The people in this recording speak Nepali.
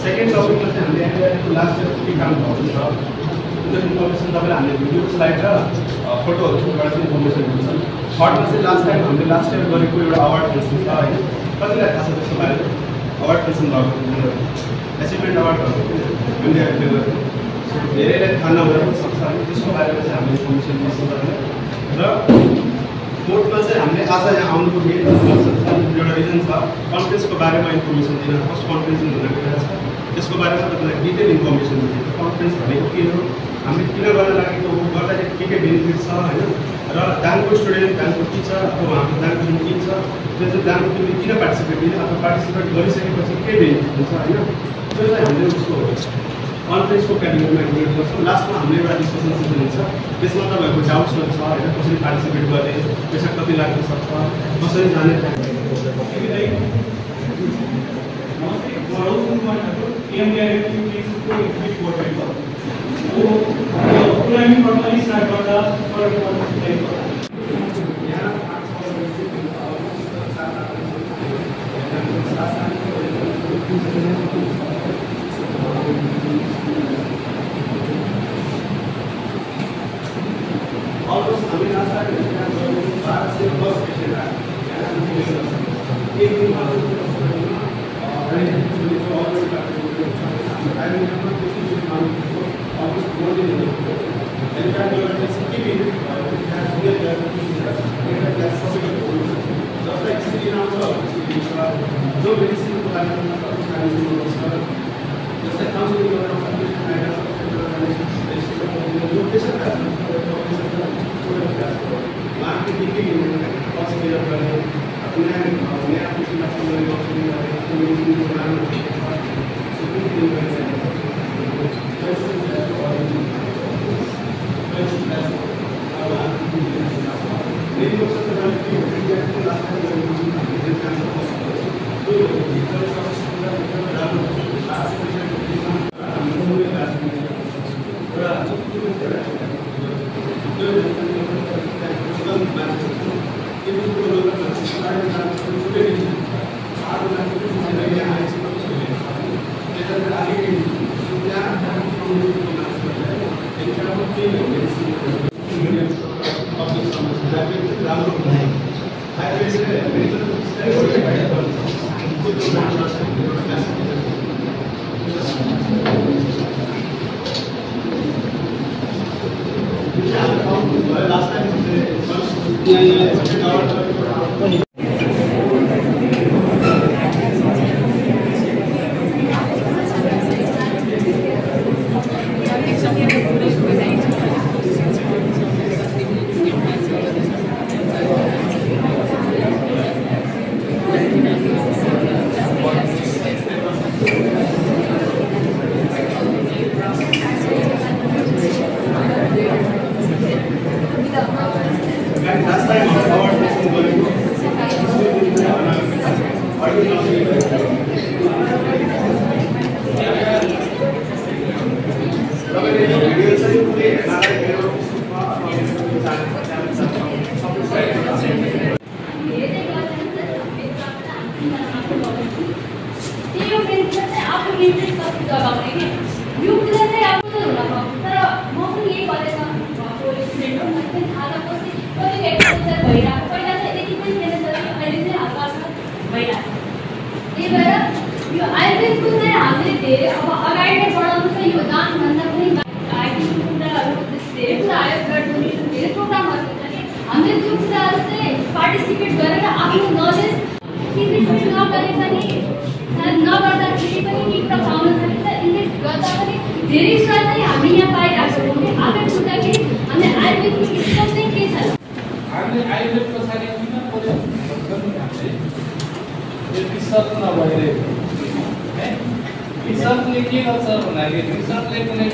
सेकेन्ड टपिकमा चाहिँ हामीले एनडिआरएफको लास्ट इयर के काम भएको छ त्यो इन्फर्मेसन तपाईँले हामीले भिडियो स्लाइड र फोटोहरूबाट इन्फर्मेसन हुन्छ। थर्डमा चाहिँ लास्ट टाइम हामीले लास्ट इयर गरेको एउटा अवार्ड फङ्सन छ होइन, कतिलाई थाहा छ त्यसको बारेमा? अवार्ड फङ्सन भएको एचिभमेन्ट अवार्डहरू एनडिआरएफले गरेको धेरैलाई थाहा नहुन पनि सक्छ होइन, त्यसको बारेमा चाहिँ हामीले इन्फर्मेसन दिन्छौँ र कोर्टमा चाहिँ हामीले आज यहाँ आउनुको मेन एउटा रिजन छ कन्फ्रेन्सको बारेमा इन्फर्मेसन दिन। फर्स्ट कन्फ्रेन्स हुन गइरहेको छ त्यसको बारेमा तपाईँलाई डिटेल इन्फर्मेसन दिन्छ। कन्फ्रेन्स भनेको के हो, हामीले किन गर्न लागेको हो, गर्दाखेरि के बेनिफिट छ होइन, र दाङको स्टुडेन्ट दाङको टिचर अथवा उहाँको दाङको जुन टिम छ त्यो चाहिँ दाङको टिमले किन पार्टिसिपेट दिने अथवा पार्टिसिपेट गरिसकेपछि के बेनिफिट हुन्छ होइन, त्यो चाहिँ हामीले उसको कन्फ्रेन्सको क्याटेगोरीमा इन्क्लुड गर्छौँ। लास्टमा हाम्रो एउटा डिस्कसन सेसन हुन्छ, त्यसमा तपाईँहरूको डाउट्सहरू छ होइन, कसरी पार्टिसिपेट गर्ने, पैसा कति लाग्न सक्छ, कसरी जाने पार्टिसिपेट गरेर आफ्नो नलेज इन्भेस्ट नगरे पनि नगर्दाखेरि पनि टिप्न पाउन सकिन्छ। इन्भेस्ट गर्दा पनि धेरै कुरा चाहिँ हामी यहाँ पाइरहेको छौँ। आगे बुझ्दाखेरि हामीले आयुर्वेदिक सिस्टम चाहिँ के छ, हामीले आयुर्वेद पछाडि किन पऱ्यो भन्दाखेरि रिसर्च नभइरहेको है। रिसर्चले के गर्छ भन्दाखेरि रिसर्चले कुनै